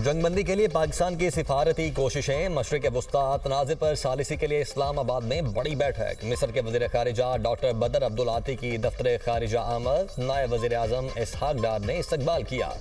जंगबंदी के लिए पाकिस्तान की सिफारती कोशिशें। मशरिक़ वस्ता तनाज़े पर सालिसी के लिए इस्लामाबाद में बड़ी बैठक। मिस्र के वज़ीर ख़ारिजा डॉक्टर बदर अब्दुल आती की दफ्तर ख़ारिजा आमद नायब वज़ीर आज़म इसहाक डार ने इस्तकबाल किया।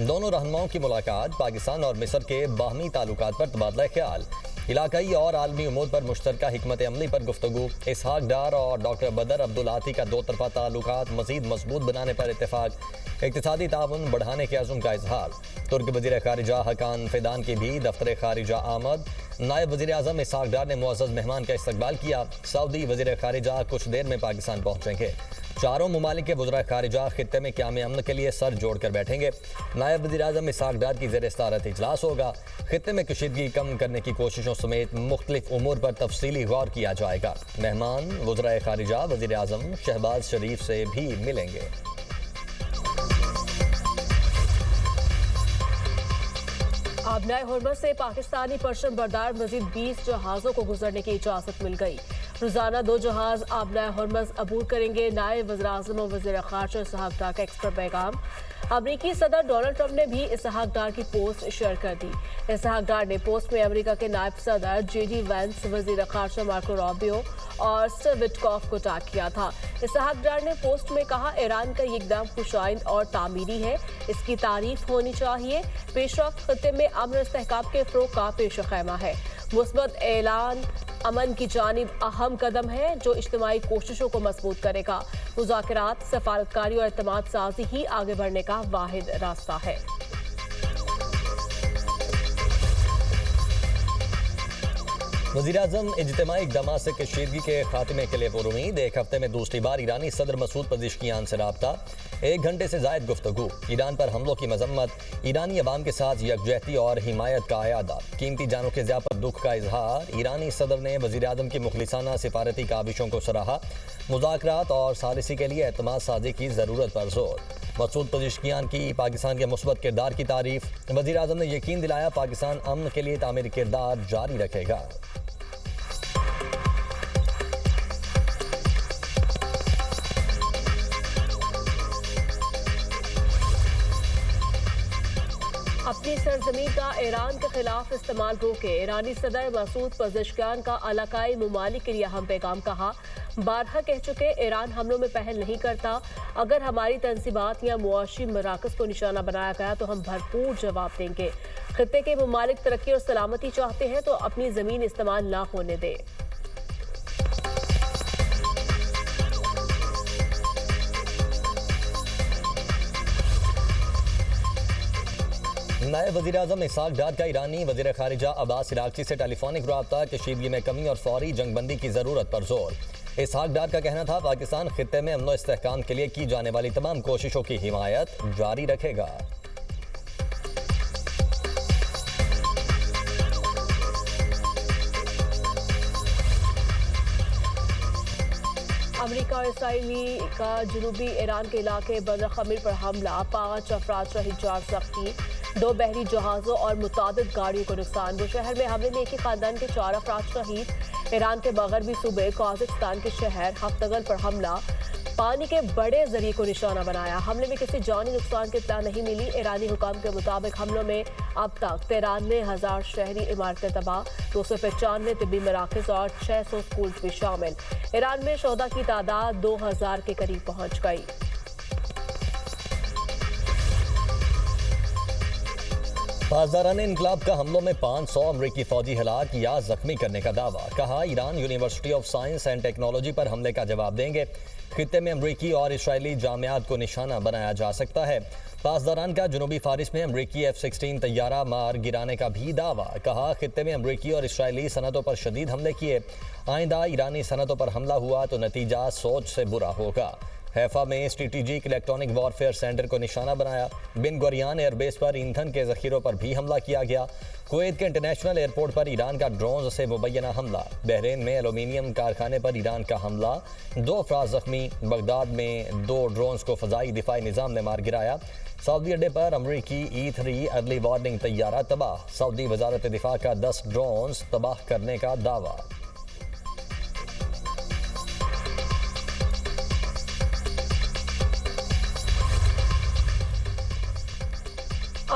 दोनों रहनुमाओं की मुलाकात। पाकिस्तान और मिस्र के बाहमी ताल्लुकात पर तबादला ख्याल। इलाकाई और आलमी उमूर पर मुश्तरका हिकमत अमली पर गुफ्तगू। इसहाक डार और डॉक्टर बदर अब्दुल आती का दो तरफा ताल्लुकात मज़ीद मजबूत बनाने पर इत्तेफाक। इक़्तिसादी ताउन बढ़ाने के अज़्म का इजहार। तुर्क वज़ीर ख़ारिजा हकान फ़िदान की भी दफ्तर ख़ारिजा आमद। नायब वज़ीर आज़म इसहाक डार ने मुअज़्ज़ज़ मेहमान का इस्तकबाल किया। सऊदी वज़ीर ख़ारिजा कुछ देर में पाकिस्तान पहुँचेंगे। चारों ममालिक के वज़रा ख़ारिजा खित्ते में क़याम अमन के लिए सर जोड़ कर बैठेंगे। नायब वज़ीर आज़म इसहाक डार की ज़ेर सदारत इजलास होगा। खित्ते में कशीदगी कम करने की कोशिशों समेत मुख्तलिफ उमूर पर तफसीली गौर किया जाएगा। मेहमान वज़रा ख़ारिजा वज़ीर आज़म शहबाज शरीफ से भी मिलेंगे। आबनाए हुर्मस से पाकिस्तानी परचम बरदार मजीद 20 जहाज़ों को गुजरने की इजाज़त मिल गई। रोजाना 2 जहाज आबनाए हुर्मस अबूर करेंगे। नायब वज़ीर आज़म और वज़ीर ख़ारिजा इसहाक डार का एक्सप्रेस पैगाम। अमरीकी सदर डोनाल्ड ट्रंप ने भी इसहाक डार की पोस्ट शेयर कर दी। इसहाक डार ने पोस्ट में अमेरिका के नायब सदर JD वैंस, वज़ीर ख़ारिजा मार्को रूबियो और स्टीव विटकॉफ को टैग किया था। इसहाक डार ने पोस्ट में कहा, ईरान का ये इक़दाम खुशाइंद और तामीरी है, इसकी तारीफ होनी चाहिए। पेशरफ्त खित्ते में अमन इस्तेहकाम के फ़रोग़ का पेश ख़ैमा है। मुस्बत ऐलान अमन की जानिब अहम कदम है जो इज्तिमाई कोशिशों को मजबूत करेगा। मुज़ाकरात, सफारतकारी और एतमाद साजी ही आगे बढ़ने का वाहिद रास्ता है। वज़ीर-ए-आज़म इज्तिमाई इक़दामात से कशीदगी के खात्मे के लिए पुरुमीद। एक हफ्ते में दूसरी बार ईरानी सदर मसूद पज़ेश्कियान से राब्ता। 1 घंटे से ज़ायद गुफ्तगू। ईरान पर हमलों की मजम्मत। ईरानी अवाम के साथ यकजहती और हिमायत का अयादा। कीमती जानों के ज़िया पर दुख का इजहार। ईरानी सदर ने वज़ीर-ए-आज़म की मुखलिसाना सिफारती काविशों को सराहा। मुज़ाकरात और सालिसी के लिए एतमाद साजी की ज़रूरत पर जोर। मसूद पज़ेश्कियान की पाकिस्तान के मुस्बत किरदार की तारीफ। वज़ीर-ए-आज़म ने यकीन दिलाया पाकिस्तान अमन के लिए तामीरी किरदार जारी रखेगा। अपनी सरजमीन का ईरान के खिलाफ इस्तेमाल रोके। ईरानी सदर मसूद पज़ेश्कियान का इलाकाई ममालिक के लिए अहम पैगाम। कहा, बारहा कह चुके ईरान हमलों में पहल नहीं करता। अगर हमारी तंसीबात या मुआशी मराकज़ को निशाना बनाया गया तो हम भरपूर जवाब देंगे। खित्ते के ममालिक तरक्की और सलामती चाहते हैं तो अपनी ज़मीन इस्तेमाल ना होने दें। नायब वज़ीर-ए-आज़म इसहाक डार का ईरानी वज़ीर ख़ारिजा अब्बास इराक़ची से टेलीफोनिक रब्ता। कशीदगी में कमी और फौरी जंगबंदी की ज़रूरत पर जोर। इसहाक डार का कहना था पाकिस्तान खित्ते में अमन इस्तेहकाम के लिए की जाने वाली तमाम कोशिशों की हिमायत जारी रखेगा। अमेरिका और इसराइली का जनूबी ईरान के इलाके बंदर खमीर पर हमला। 5 अफराद शहीद, 4 जख्मी। 2 बहरी जहाज़ों और मुतादिद गाड़ियों को नुकसान। वो शहर में हमले में एक ही खानदान के 4 अफराद शहीद। ईरान के मगरबी सूबे काज़ाकिस्तान के शहर हफ्तगल पर हमला। पानी के बड़े जरिए को निशाना बनाया। हमले में किसी जानी नुकसान की इत्तला नहीं मिली। ईरानी हुकाम के मुताबिक हमलों में अब तक 93,000 शहरी इमारतें तबाह, 295 तिब्बी मराकज़ और 600 स्कूल भी शामिल। ईरान में शोहदा की तादाद 2000 के करीब पहुंच गई। पासदारान इनकलाब का हमलों में 500 अमरीकी फौजी हलाक या जख्मी करने का दावा। कहा, Iran university of science and technology पर हमले का जवाब देंगे। खित्ते में अमरीकी और इसराइली जामियात को निशाना बनाया जा सकता है। पासदारान का जनूबी फारिस में अमरीकी F-16 तैयारा मार गिराने का भी दावा। कहा, खित्ते में अमरीकी और इसराइली सनतों पर शदीद हमले किए। आइंदा ईरानी सनतों पर हमला हुआ तो नतीजा सोच से बुरा होगा। हैफा में स्ट्रेटेजिक इलेक्ट्रॉनिक वॉरफेयर सेंटर को निशाना बनाया। बिन गुरियान एयरबेस पर ईंधन के जखीरों पर भी हमला किया गया। कुवैत के इंटरनेशनल एयरपोर्ट पर ईरान का ड्रोन से मुबैना हमला। बहरीन में एलुमिनियम कारखाने पर ईरान का हमला, 2 अफराद जख्मी। बगदाद में 2 ड्रोन्स को फ़ज़ाई दिफाई निज़ाम ने मार गिराया। सऊदी अड्डे पर अमरीकी E-3 अर्ली वार्निंग तैयारा तबाह। सऊदी वजारत दिफा का 10 ड्रोन्स तबाह करने का दावा।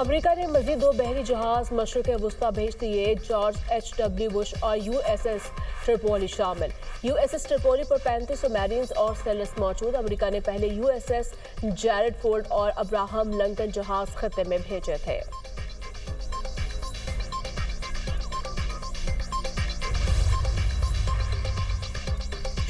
अमेरिका ने मजीद 2 बहरी जहाज मशरक़ वस्ता भेज दिए। George H.W. बुश और USS ट्रिपोली शामिल। USS ट्रिपोली पर 3500 मैरीन्स और सेलर्स मौजूद। अमेरिका ने पहले USS जैरेड फोर्ड और अब्राहम लिंकन जहाज खत्ते में भेजे थे।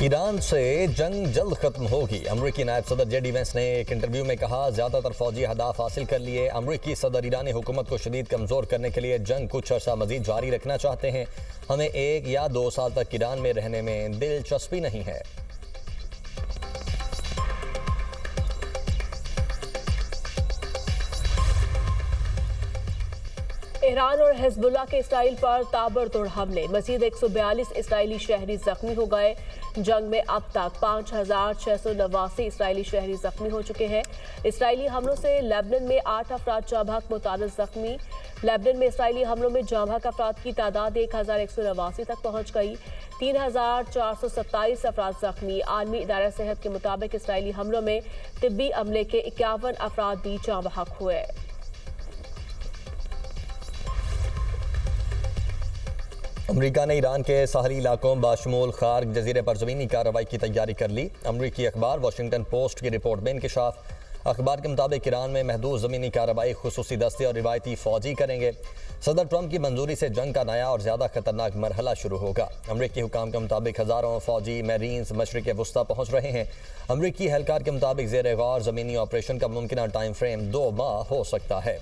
ईरान से जंग जल्द खत्म होगी। अमरीकी नायब सदर JD वेंस ने एक इंटरव्यू में कहा, ज्यादातर फौजी अहदाफ हासिल कर लिए। अमरीकी सदर ईरानी हुकूमत को शदीद कमजोर करने के लिए जंग कुछ अर्सा मजीद जारी रखना चाहते हैं। हमें 1 या 2 साल तक ईरान में रहने में दिलचस्पी नहीं है। ईरान और हिजबुल्लाह के इसराइल पर ताबड़तोड़ हमले। मजीद 142 इसराइली शहरी जख्मी हो गए। जंग में अब तक 5689 इसराइली शहरी जख्मी हो चुके हैं। इसराइली हमलों से लेबनान में 8 अफराद जाँ बहक, मुतादिद जख्मी। लेबनान में इसराइली हमलों में जाँ बहक अफराद की तादाद 1189 तक पहुंच गई। 3427 अफराद जख्मी। आलमी इदारा सेहत के मुताबिक इसराइली हमलों में तिब्बी अमले के 51 अफराद भी जाँ बहक हुए। अमरीका ने ईरान के साहली इलाकों बाशमूल खार्ग जजीरे पर ज़मीनी कार्रवाई की तैयारी कर ली। अमरीकी अखबार वाशिंगटन पोस्ट की रिपोर्ट में इंकशाफ। अखबार के मुताबिक ईरान में महदूद ज़मीनी कार्रवाई खुसूसी दस्ते और रिवायती फ़ौजी करेंगे। सदर ट्रंप की मंजूरी से जंग का नया और ज़्यादा खतरनाक मरहला शुरू होगा। अमरीकी हुकाम के मुताबिक हज़ारों फ़ौजी मैरीन्स मशरिक़ वस्ता पहुँच रहे हैं। अमरीकी एहलकार के मुताबिक ज़ेर गौर ज़मीनी ऑपरेशन का मुमकिन टाइम फ्रेम 2 माह हो सकता है।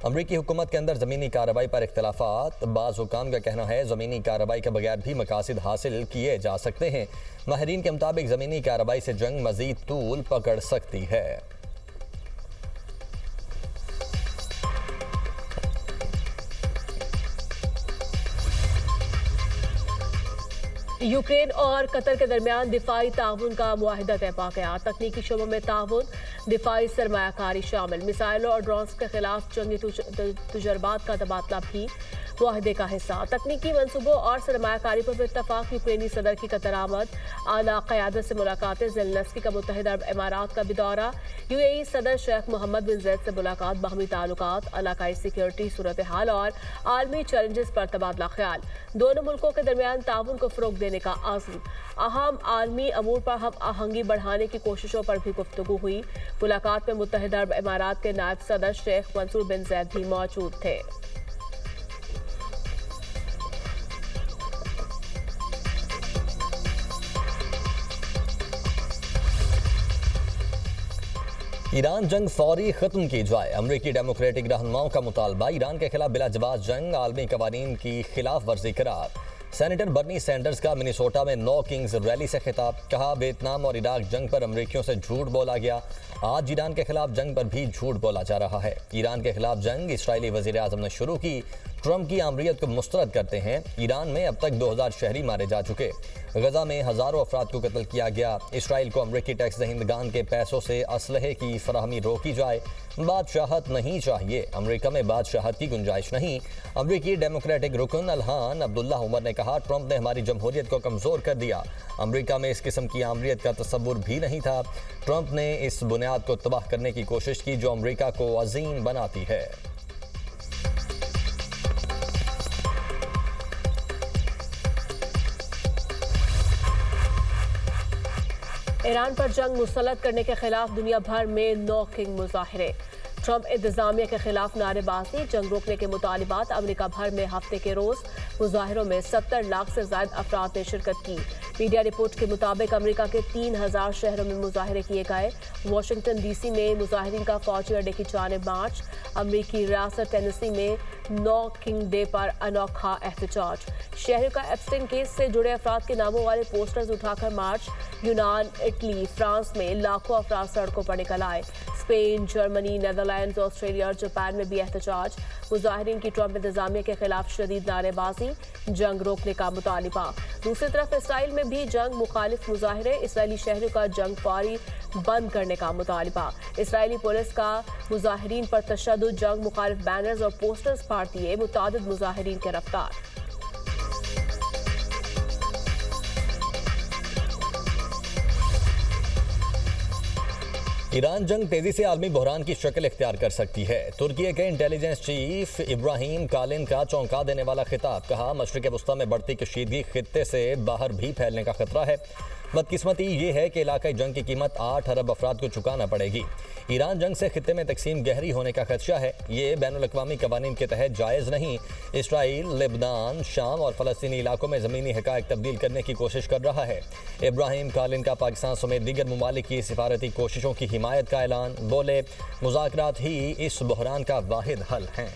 अमरीकी हुकूमत के अंदर ज़मीनी कार्रवाई पर इख्तलाफात। बाज़ हुकाम का कहना है ज़मीनी कार्रवाई के बगैर भी मकासद हासिल किए जा सकते हैं। माहिरीन के मुताबिक ज़मीनी कार्रवाई से जंग मज़ीद तूल पकड़ सकती है। यूक्रेन और कतर के दरमियान दिफाई ताउन का मुआहिदा तय पा गया। तकनीकी शोबों में ताउन, दिफाई सरमायाकारी शामिल। मिसाइलों और ड्रोन्स के खिलाफ जंगी तजुर्बात का तबादला भी मुआहिदे का हिस्सा। तकनीकी मनसूबों और सरमायाकारी पर इत्तफाक। यूक्रेनी सदर की कतर आमद। आला क़यादत से मुलाकातें। ज़ेलेंस्की का मुत्तहिदा अरब इमारात का भी दौरा। UAE सदर शेख मोहम्मद बिन ज़ायद से मुलाकात। बाहमी ताल्लुकात, इलाकाई सिक्योरिटी सूरत हाल और आलमी चैलेंजेस पर तबादला ख्याल। दोनों मुल्कों के दरमियान ताउन को फ़रोग़ देने का आज़म। अहम आलमी अमूर पर हम आहंगी बढ़ाने की कोशिशों पर भी गुफ्तगू हुई। मुलाकात में मुत्तहिदा अरब इमारात के नायब सदर शेख मंसूर बिन ज़ायद भी मौजूद थे। ईरान जंग फौरी खत्म की जाए। अमरीकी डेमोक्रेटिक रहनुमाओं का मुतालबा। ईरान के खिलाफ बिलाजवाब जंग आलमी कवानीन की खिलाफ वर्जी करार। सेनेटर बर्नी सैंडर्स का मिनेसोटा में नो किंग्स रैली से खिताब। कहा, वियतनाम और इराक जंग पर अमरीकियों से झूठ बोला गया। आज ईरान के खिलाफ जंग पर भी झूठ बोला जा रहा है। ईरान के खिलाफ जंग इसराइली वज़ीर आज़म ने शुरू की। ट्रंप की आमरीत को मुस्तरद करते हैं। ईरान में अब तक 2000 शहरी मारे जा चुके। गजा में हज़ारों अफराद को कत्ल किया गया। इसराइल को अमरीकी टैक्स दहिंदगान के पैसों से असलहे की फराहमी रोकी जाए। बादशाहत नहीं चाहिए। अमरीका में बादशाहत की गुंजाइश नहीं। अमरीकी डेमोक्रेटिक रुकन अल्हान अब्दुल्ला उमर ने कहा, ट्रंप ने हमारी जमहूरियत को कमज़ोर कर दिया। अमरीका में इस किस्म की आमरीत का तसव्वुर भी नहीं था। ट्रंप ने इस बुनियाद को तबाह करने की कोशिश की जो अमरीका को अजीम बनाती है। ईरान पर जंग मुसल्लत करने के खिलाफ दुनिया भर में नो किंग मुजाहरे। ट्रंप इंतजामिया के खिलाफ नारेबाजी। जंग रोकने के मुतालिबात। अमेरिका भर में हफ्ते के रोज मुजाहिरों में 70 लाख से ज्यादा अफराद ने शिरकत की। मीडिया रिपोर्ट के मुताबिक अमेरिका के 3000 शहरों में मुजाहरे किए गए। वाशिंगटन DC में मुजाहिरीन का फौजी अड्डे की जानिब मार्च। अमरीकी रियासत टेनेसी में नो किंग डे पर अनोखा एहतजाज। शहरों का एप्स्टीन केस से जुड़े अफराद के नामों वाले पोस्टर्स उठाकर मार्च। यूनान, इटली, फ्रांस में लाखों अफराद सड़कों पर निकल आए। स्पेन, जर्मनी, नेदरलैंड्स, ऑस्ट्रेलिया और जापान में भी एहतजाज। मुजाहिरीन की ट्रंप इंतजामिया के खिलाफ शदीद नारेबाजी। जंग रोकने का मुतालिबा। दूसरी तरफ इसराइल में भी जंग मुखालिफ मुजाहिरे। इसराइली शहरों का जंग फौरी बंद करने का मुतालिबा। इसराइली पुलिस का मुजाहिरीन पर तशद्दुद। जंग मुखालिफ बैनर्स और पोस्टर्स फाड़ दिए। मुतादिद मुजाहिरीन गिरफ्तार। ईरान जंग तेजी से आलमी बहरान की शक्ल इख्तियार कर सकती है। तुर्की के इंटेलिजेंस चीफ इब्राहिम कालिन का चौंका देने वाला खिताब। कहा, मशरिक वस्ता में बढ़ती कशीदगी खित्ते से बाहर भी फैलने का खतरा है। बदकिस्मती ये है कि इलाकाई जंग की कीमत 8 अरब अफराद को चुकाना पड़ेगी। ईरान जंग से खित्ते में तकसीम गहरी होने का खदशा है। ये बैनुल-अक़वामी कवानीन के तहत जायज़ नहीं। इसराइल, लेबनान, शाम और फ़लस्तीनी इलाकों में ज़मीनी हक़ाइक़ तब्दील करने की कोशिश कर रहा है। इब्राहिम कालिन का पाकिस्तान समेत दीगर ममालिक की सिफारती कोशिशों की हिमायत का ऐलान। बोले, मुज़ाकरात ही इस बहरान का वाहिद हल हैं।